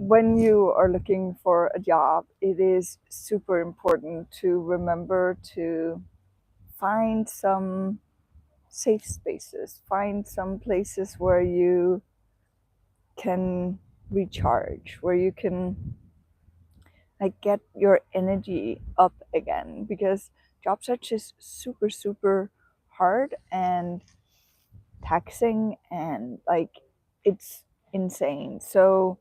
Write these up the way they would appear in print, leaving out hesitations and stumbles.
when you are looking for a job, it is super important to remember to find some safe spaces, find some places where you can recharge, where you can like get your energy up again, because job search is super super hard and taxing, and like it's insane. So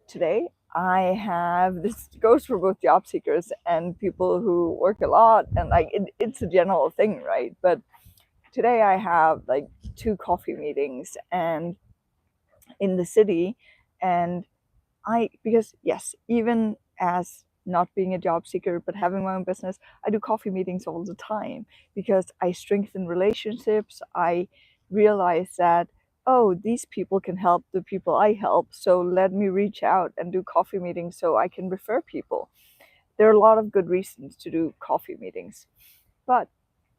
today I have, this goes for both job seekers and people who work a lot, and like it's a general thing, right? But today I have like 2 coffee meetings and in the city. And because yes, even as not being a job seeker but having my own business, I do coffee meetings all the time because I strengthen relationships. I realize that, oh, these people can help the people I help, so let me reach out and do coffee meetings so I can refer people. There are a lot of good reasons to do coffee meetings, but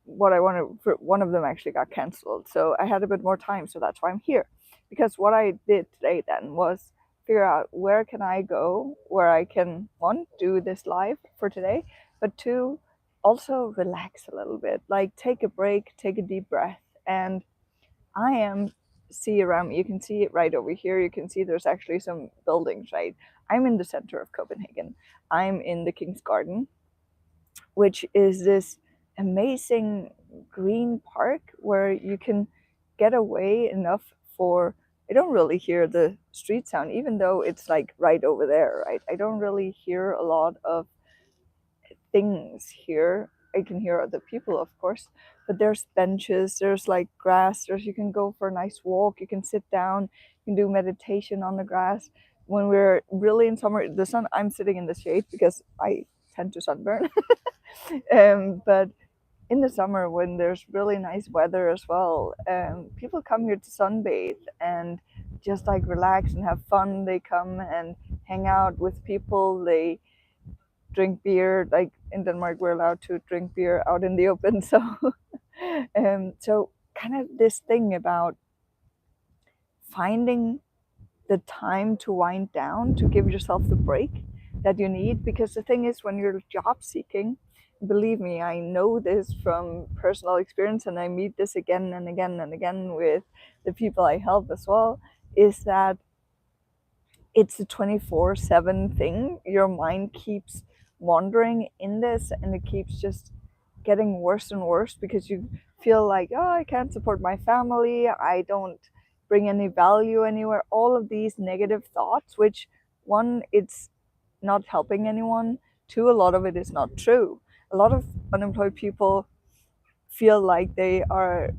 what I wanted, for one of them actually got canceled, so I had a bit more time, so that's why I'm here. Because what I did today then was figure out where can I go, where I can, one, do this live for today, but two, also relax a little bit, like take a break, take a deep breath. And I am, see around me, you can see it right over here, you can see there's actually some buildings, right? I'm in the center of Copenhagen. I'm in the King's Garden, which is this amazing green park where you can get away enough for, I don't really hear the street sound, even though it's like right over there, right? I don't really hear a lot of things here. I can hear other people, of course, but there's benches, there's like grass, there's, you can go for a nice walk, you can sit down, you can do meditation on the grass. When we're really in summer, the sun, I'm sitting in the shade because I tend to sunburn. But in the summer, when there's really nice weather as well, people come here to sunbathe and just like relax and have fun. They come and hang out with people. They drink beer. Like in Denmark, we're allowed to drink beer out in the open. So kind of this thing about finding the time to wind down, to give yourself the break that you need. Because the thing is, when you're job seeking, believe me, I know this from personal experience, and I meet this again and again and again with the people I help as well, is that it's a 24/7 thing. Your mind keeps wandering in this, and it keeps just getting worse and worse because you feel like, oh, I can't support my family, I don't bring any value anywhere. All of these negative thoughts, which, one, it's not helping anyone. Two, a lot of it is not true. A lot of unemployed people feel like they are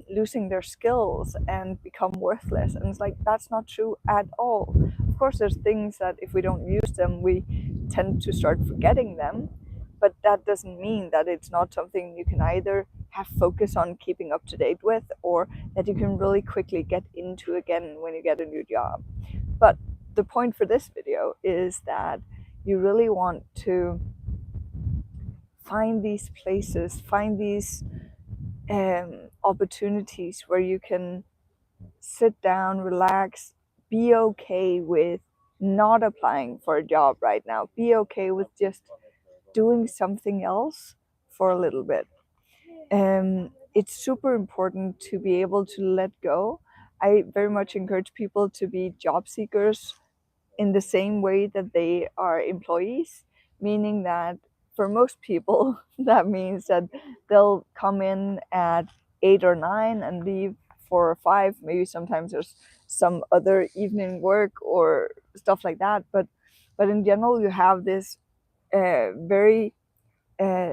losing their skills and become worthless, and it's like that's not true at all. Of course, there's things that if we don't use them, we tend to start forgetting them, but that doesn't mean that it's not something you can either have focus on keeping up to date with, or that you can really quickly get into again when you get a new job. But the point for this video is that you really want to find these places, find these opportunities where you can sit down, relax, be okay with not applying for a job right now, be okay with just doing something else for a little bit. It's super important to be able to let go. I very much encourage people to be job seekers in the same way that they are employees, meaning that for most people, that means that they'll come in at 8 or 9 and leave 4 or 5. Maybe sometimes there's some other evening work or stuff like that. But in general, you have this very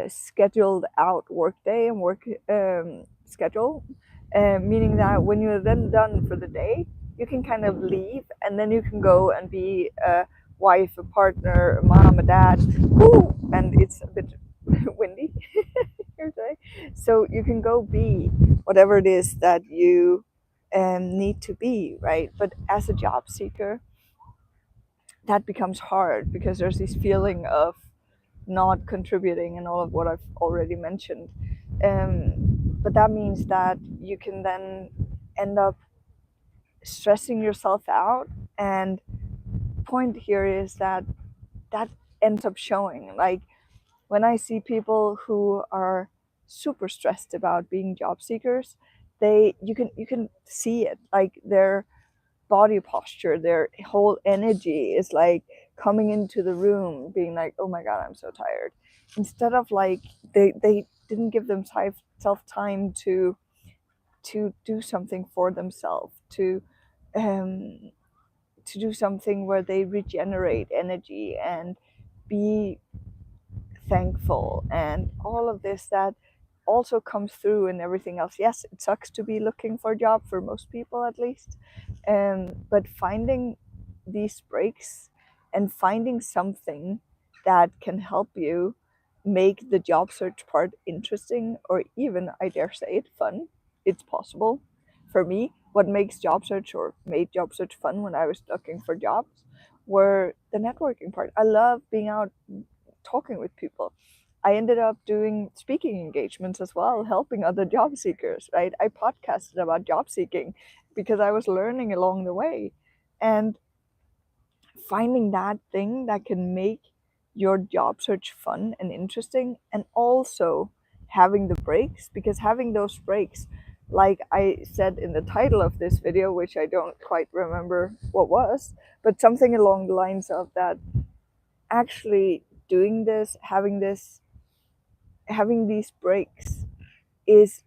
scheduled out work day and work schedule, meaning that when you're then done for the day, you can kind of leave, and then you can go and be a wife, a partner, a mom, a dad. Woo! And it's a bit windy here today. So you can go be whatever it is that you need to be, right? But as a job seeker, that becomes hard because there's this feeling of not contributing and all of what I've already mentioned. But that means that you can then end up stressing yourself out and point here is that ends up showing. Like when I see people who are super stressed about being job seekers, you can see it. Like their body posture, their whole energy is like coming into the room being like, oh my god, I'm so tired, instead of like they didn't give themselves time to do something for themselves, um to do something where they regenerate energy and be thankful and all of this that also comes through in everything else. Yes, it sucks to be looking for a job for most people at least, but finding these breaks and finding something that can help you make the job search part interesting, or even, I dare say it, fun. It's possible. For me, what makes job search or made job search fun when I was looking for jobs were the networking part. I love being out talking with people. I ended up doing speaking engagements as well, helping other job seekers, right? I podcasted about job seeking because I was learning along the way. And finding that thing that can make your job search fun and interesting, and also having the breaks, because having those breaks, like I said in the title of this video, which I don't quite remember what was, but something along the lines of that, actually doing this, having these breaks is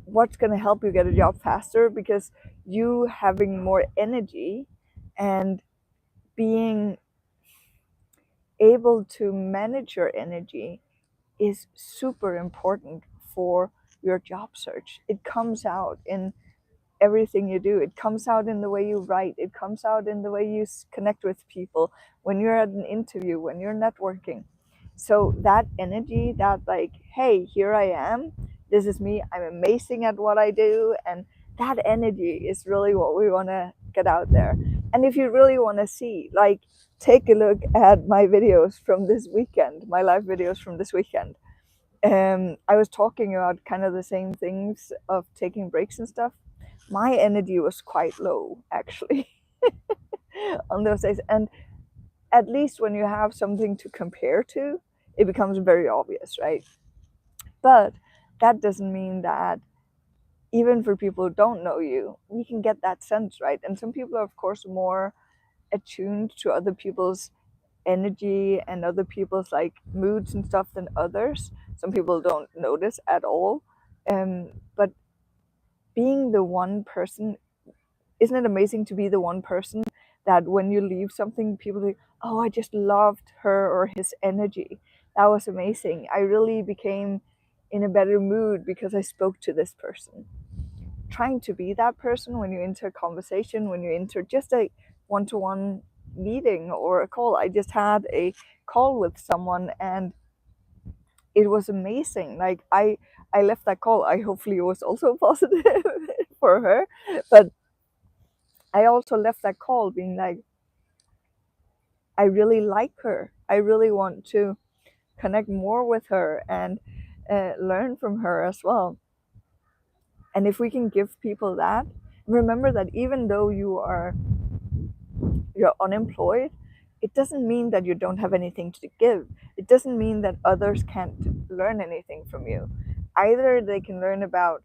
what's going to help you get a job faster, because you having more energy and being able to manage your energy is super important for your job search. It comes out in everything you do. It comes out in the way you write. It comes out in the way you connect with people when you're at an interview, when you're networking. So that energy, that like, hey, here I am, this is me, I'm amazing at what I do, and that energy is really what we want to get out there. And if you really want to see, like, take a look at my videos from this weekend, my live videos from this weekend. I was talking about kind of the same things of taking breaks and stuff. My energy was quite low actually on those days, and at least when you have something to compare to, it becomes very obvious, right? But that doesn't mean that even for people who don't know you, we can get that sense, right? And some people are of course more attuned to other people's energy and other people's like moods and stuff than others. Some people don't notice at all. But being the one person, isn't it amazing to be the one person that when you leave something, people think, oh, I just loved her or his energy. That was amazing. I really became in a better mood because I spoke to this person. Trying to be that person when you enter a conversation, when you enter just a one-to-one meeting or a call. I just had a call with someone and it was amazing. Like I left that call. I hopefully it was also positive for her, but I also left that call being like, I really like her. I really want to connect more with her and learn from her as well. And if we can give people that, remember that even though you're unemployed, it doesn't mean that you don't have anything to give. It doesn't mean that others can't learn anything from you. Either they can learn about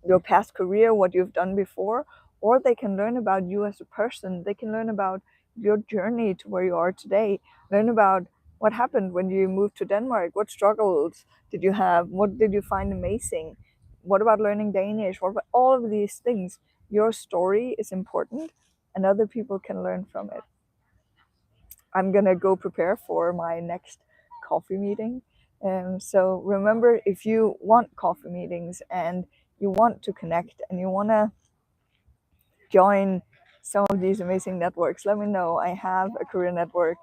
your past career, what you've done before, or they can learn about you as a person. They can learn about your journey to where you are today, learn about what happened when you moved to Denmark, what struggles did you have, what did you find amazing, what about learning Danish, what about all of these things. Your story is important and other people can learn from it. I'm gonna go prepare for my next coffee meeting. So remember, if you want coffee meetings and you want to connect and you want to join some of these amazing networks, let me know. I have a career network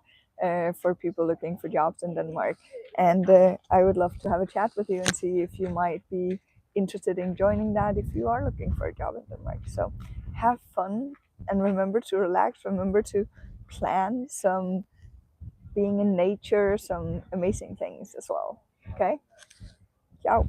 for people looking for jobs in Denmark, and I would love to have a chat with you and see if you might be interested in joining that if you are looking for a job in Denmark. So have fun and remember to relax. Remember to plan some being in nature, some amazing things as well. Okay? Ciao.